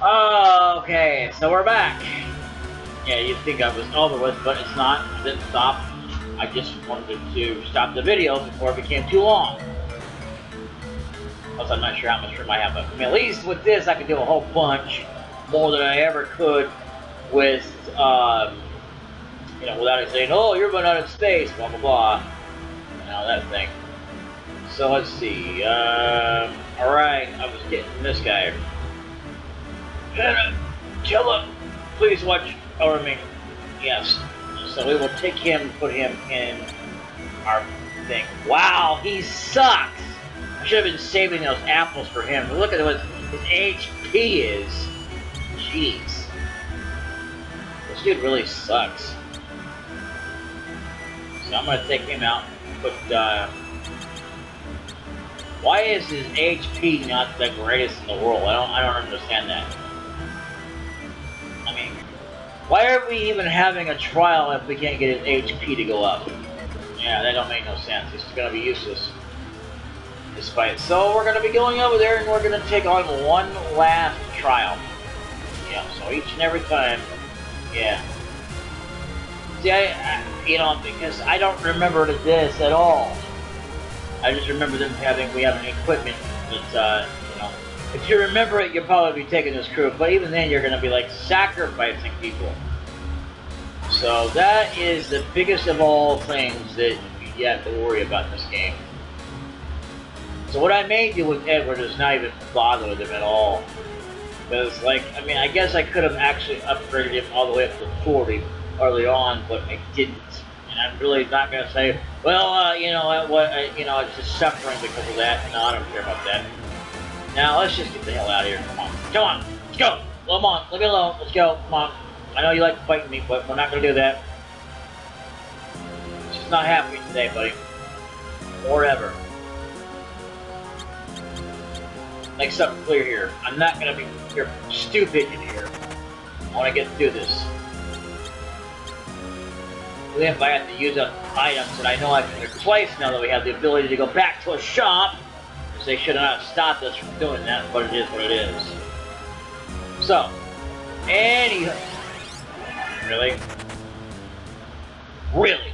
Okay, so we're back. Yeah, you'd think I was over with, but it's not. It didn't stop. I just wanted to stop the video before it became too long. Plus, I'm not sure how much room I have, but I mean, at least with this, I can do a whole bunch more than I ever could with, without it saying, "Oh, you're running out of space," blah blah blah. That thing. So let's see. All right, I was getting this guy. Kill him. Please watch over me. Yes. So we will take him and put him in our thing. Wow, he sucks. I should have been saving those apples for him. Look at what his HP is. Jeez. This dude really sucks. So I'm going to take him out and put, why is his HP not the greatest in the world? I don't understand that. I mean, why are we even having a trial if we can't get his HP to go up? Yeah, that don't make no sense. It's going to be useless. Despite, so we're going to be going over there and we're going to take on one last trial. Yeah, so each and every time, yeah. See, because I don't remember this at all. I just remember them we have an equipment that, if you remember it, you'll probably be taking this crew, but even then you're going to be like sacrificing people. So that is the biggest of all things that you have to worry about in this game. So what I may do with Edward is not even bother with him at all. Because, I guess I could have actually upgraded him all the way up to 40 early on, but I didn't. And I'm really not going to say, well, it's just suffering because of that. No, I don't care about that. Now, let's just get the hell out of here. Come on, let's go. Come on, leave me alone. Let's go. Come on. I know you like fighting me, but we're not going to do that. It's just not happening today, buddy. Or ever. Make something clear here. I'm not going to be stupid in here. I want to get through this. Even if I have to use up items that I know I can replace now that we have the ability to go back to a shop, because they should not have stopped us from doing that, but it is what it is. So, anyhow. Really? Really?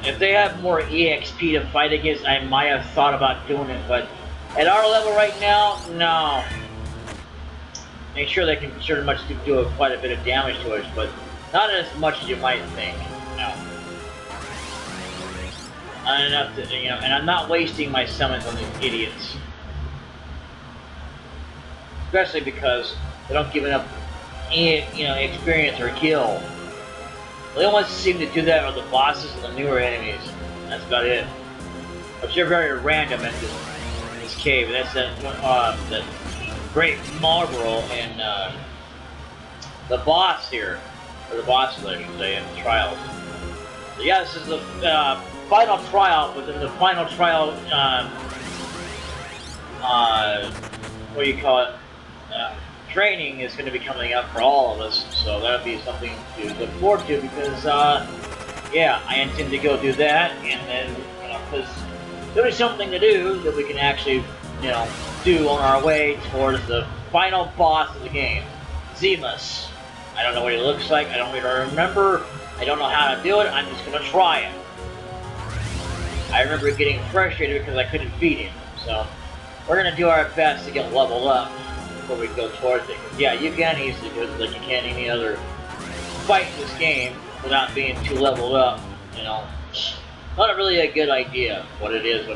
If they have more EXP to fight against, I might have thought about doing it, but at our level right now, no. Make sure they can pretty much do quite a bit of damage to us, but not as much as you might think. No. Not enough to, and I'm not wasting my summons on these idiots. Especially because they don't give enough, experience or kill. The only ones that seem to do that are the bosses and the newer enemies. That's about it. But you're very random in this cave. That's the Great Marlboro and the boss here, or the bosses, I should say, in the trials. So yeah, this is the final trial. Within the final trial, what do you call it? Training is going to be coming up for all of us, so that'll be something to look forward to because, yeah, I intend to go do that, and then, because there'll be something to do that we can actually, do on our way towards the final boss of the game, Zemus. I don't know what he looks like, I don't even remember, I don't know how to do it, I'm just going to try it. I remember getting frustrated because I couldn't beat him, so we're going to do our best to get leveled up before we go towards it. Yeah, you can easily do it like you can any other fight in this game without being too leveled up, Not really a good idea, what it is, so.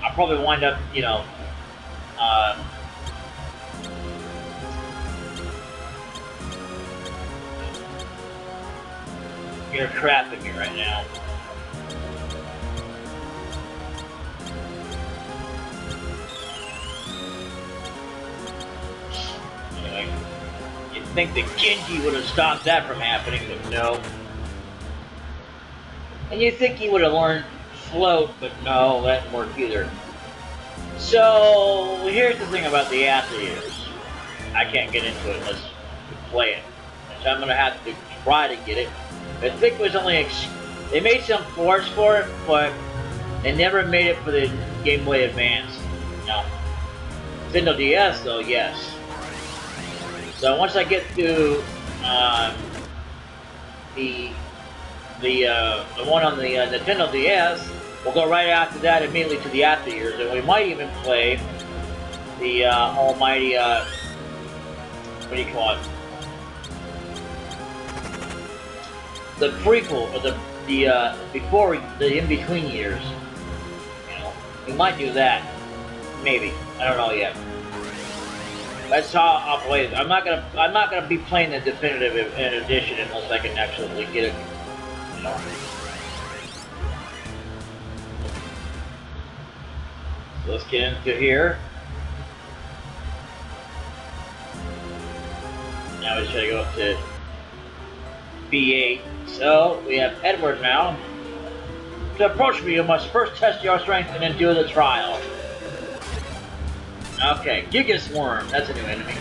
I'll probably wind up, you're crapping me right now. You'd think that Genji would have stopped that from happening, but no. And you'd think he would have learned float, but no, that didn't work either. So, here's the thing about the Athletes. I can't get into it unless you play it. So I'm gonna have to try to get it. I think it was only they made some ports for it, but they never made it for the Game Boy Advance. No. Nintendo DS though, yes. So once I get to the one on the Nintendo DS, we'll go right after that immediately to the after years, and we might even play the almighty what do you call it? The prequel or the before the in between years. You know, we might do that. Maybe, I don't know yet. That's how I'll play it. I'm not gonna be playing the definitive edition unless I can actually get it. You know. So let's get into here. Now we just gotta go up to B8. So we have Edward now. To approach me, you must first test your strength and then do the trial. Okay, Gigas Worm. That's a new enemy.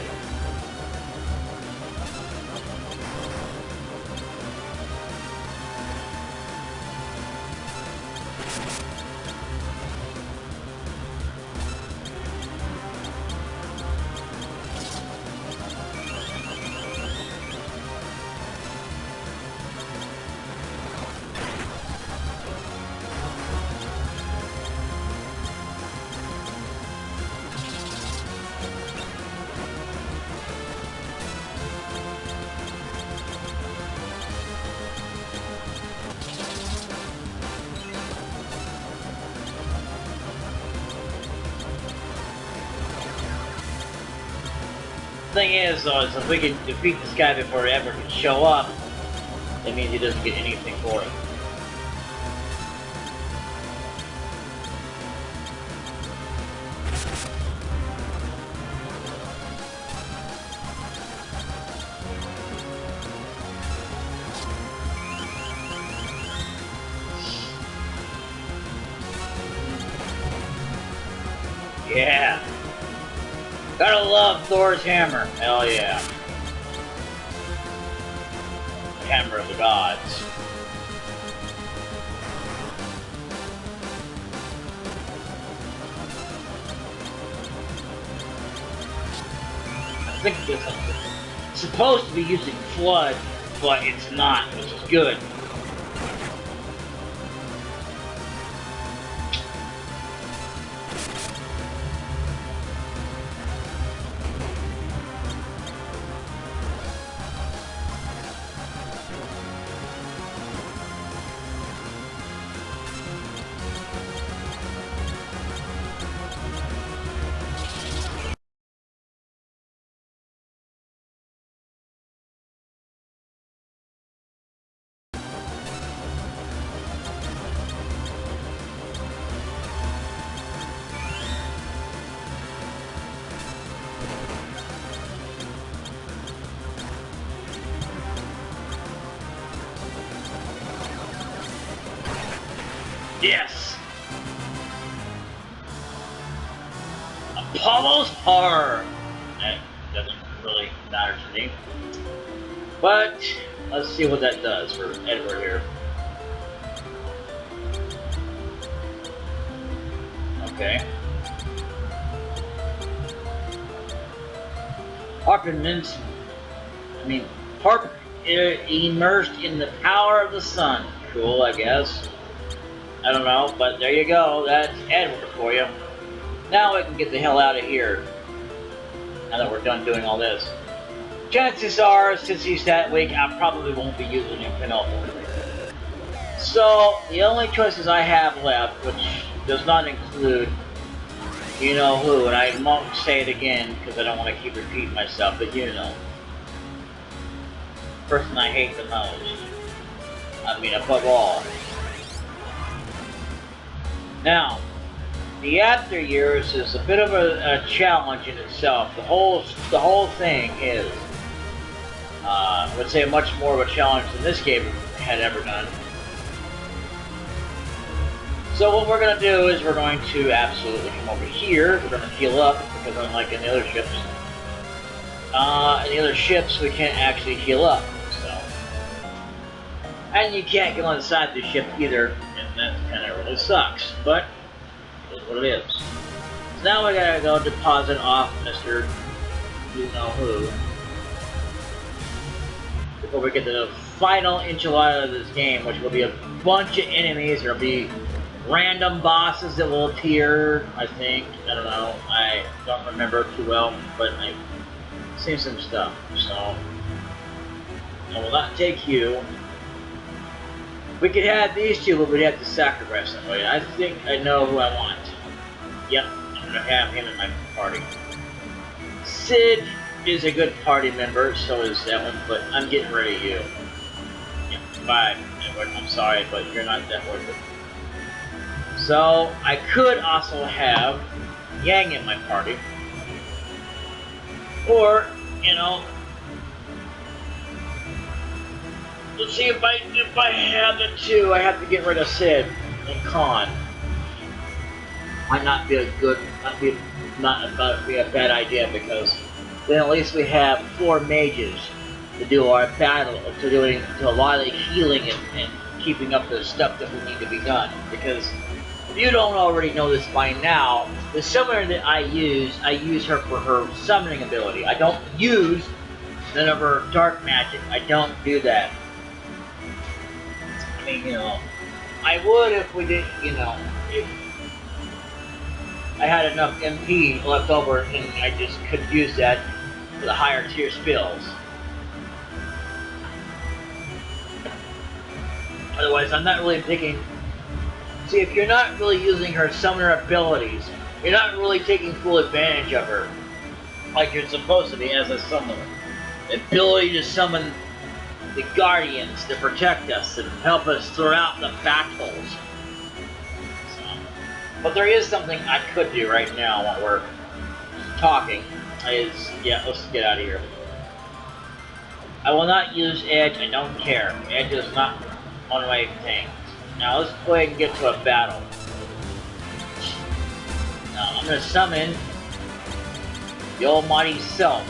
Thing is, though, is if we can defeat this guy before he ever can show up, that means he doesn't get anything for it. Yeah. Gotta love Thor's hammer. Hell yeah. The hammer of the gods. I think it's supposed to be using Flood, but it's not, which is good. Yes! Apollo's Horror! That doesn't really matter to me. But, let's see what that does for Edward here. Okay. Harp immersed in the power of the sun. Cool, I guess. I don't know, but there you go. That's Edward for you. Now we can get the hell out of here. Now that we're done doing all this. Chances are, since he's that weak, I probably won't be using him Pinocchio. So, the only choices I have left, which does not include you know who, and I won't say it again because I don't want to keep repeating myself, but you know. Person I hate the most. I mean, above all. Now, the after years is a bit of a challenge in itself. The whole thing is, I would say, much more of a challenge than this game had ever done. So what we're going to do is we're going to absolutely come over here. We're going to heal up because unlike in the other ships, And the other ships we can't actually heal up. So, and you can't go inside the ship either, and that kind of really sucks. But it's what it is. So now we gotta go deposit off Mr. You know who before we get to the final enchilada of this game, which will be a bunch of enemies. There'll be random bosses that will appear, I think. I don't know. I don't remember too well, but I've seen some stuff. So, I will not take you. We could have these two, but we'd have to sacrifice somebody. I think I know who I want. Yep, I'm going to have him in my party. Sid is a good party member, so is that one, but I'm getting rid of you. Yeah, bye. I'm sorry, but you're not that worth it. So, I could also have Yang in my party. Or, you know, let's see if I have the two, I have to get rid of Sid and Khan. Might not be a good, not be a bad idea, because then at least we have 4 mages to do our battle, to do a lot of the healing and keeping up the stuff that we need to be done. Because if you don't already know this by now, the summoner that I use her for her summoning ability. I don't use none of her dark magic. I don't do that. I mean, you know, I would if we did, you know, if I had enough MP left over and I just could use that for the higher tier spells. Otherwise, I'm not really picking. See, if you're not really using her summoner abilities, you're not really taking full advantage of her like you're supposed to be as a summoner. The ability to summon the guardians to protect us and help us throughout the battles. So, but there is something I could do right now while we're talking. Yeah, let's get out of here. I will not use Edge. I don't care. Edge is not one of my things. Now let's go ahead and get to a battle. Now I'm going to summon the Almighty Self.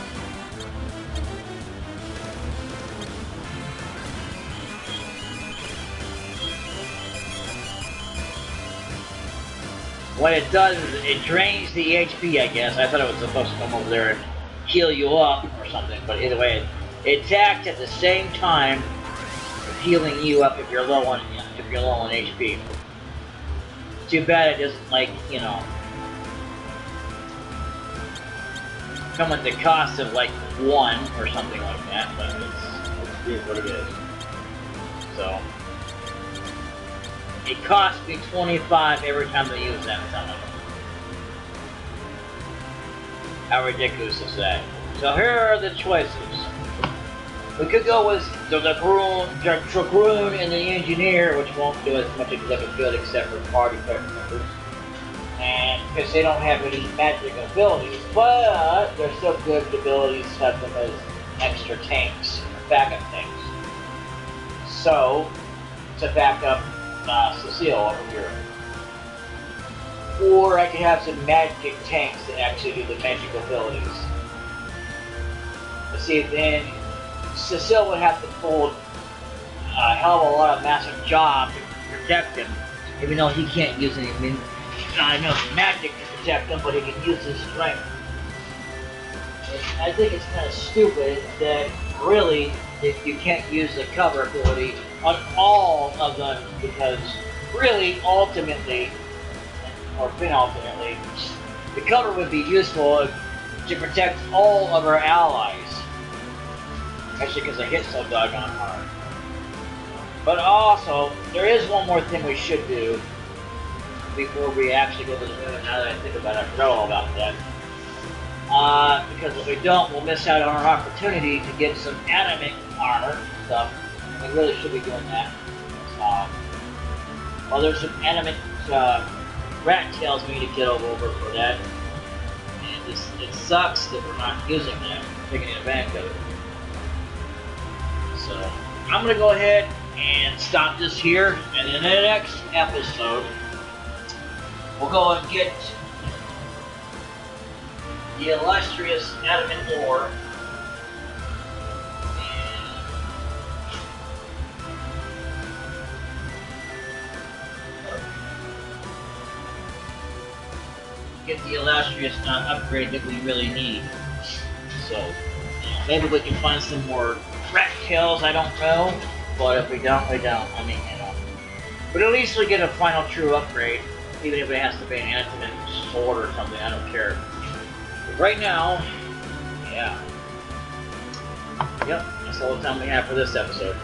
What it does is it drains the HP, I guess. I thought it was supposed to come over there and heal you up or something, but either way, it attacks at the same time of healing you up if you're low on HP. Too bad it doesn't, like, you know, come at the cost of like 1 or something like that, but it is what it is. So it costs me 25 every time they use that summon. How ridiculous is that? So here are the choices. We could go with the Dragoon and the Engineer, which won't do as much as it could except for party members. And because they don't have any magic abilities, but they're still good abilities to have them as extra tanks, backup tanks. So, to back up Cecile over here. Or I could have some magic tanks that actually do the magic abilities. Let's see, then Cecile would have to pull a hell of a lot of massive job to protect him, even though he can't use any enough magic to protect him, but he can use his strength. And I think it's kind of stupid that really if you can't use the cover ability on all of them, because really, ultimately, or penultimately, the cover would be useful to protect all of our allies. Actually, because I hit so doggone hard. But also, there is one more thing we should do before we actually go to the moon. Now that I think about it, I forgot all about that. Because if we don't, we'll miss out on our opportunity to get some animate armor stuff. We really should be doing that. Well, there's some animate rat tails we need to get over for that. And it sucks that we're not using that, taking advantage of it. So, I'm going to go ahead and stop this here, and in the next episode, we'll go and get the illustrious adamant ore get the illustrious upgrade that we really need. So, maybe we can find some more rat kills, I don't know. But if we don't, we don't. I mean, But at least we get a final true upgrade, even if it has to be an antidote sword or something, I don't care. But right now, yeah. Yep, that's all the time we have for this episode.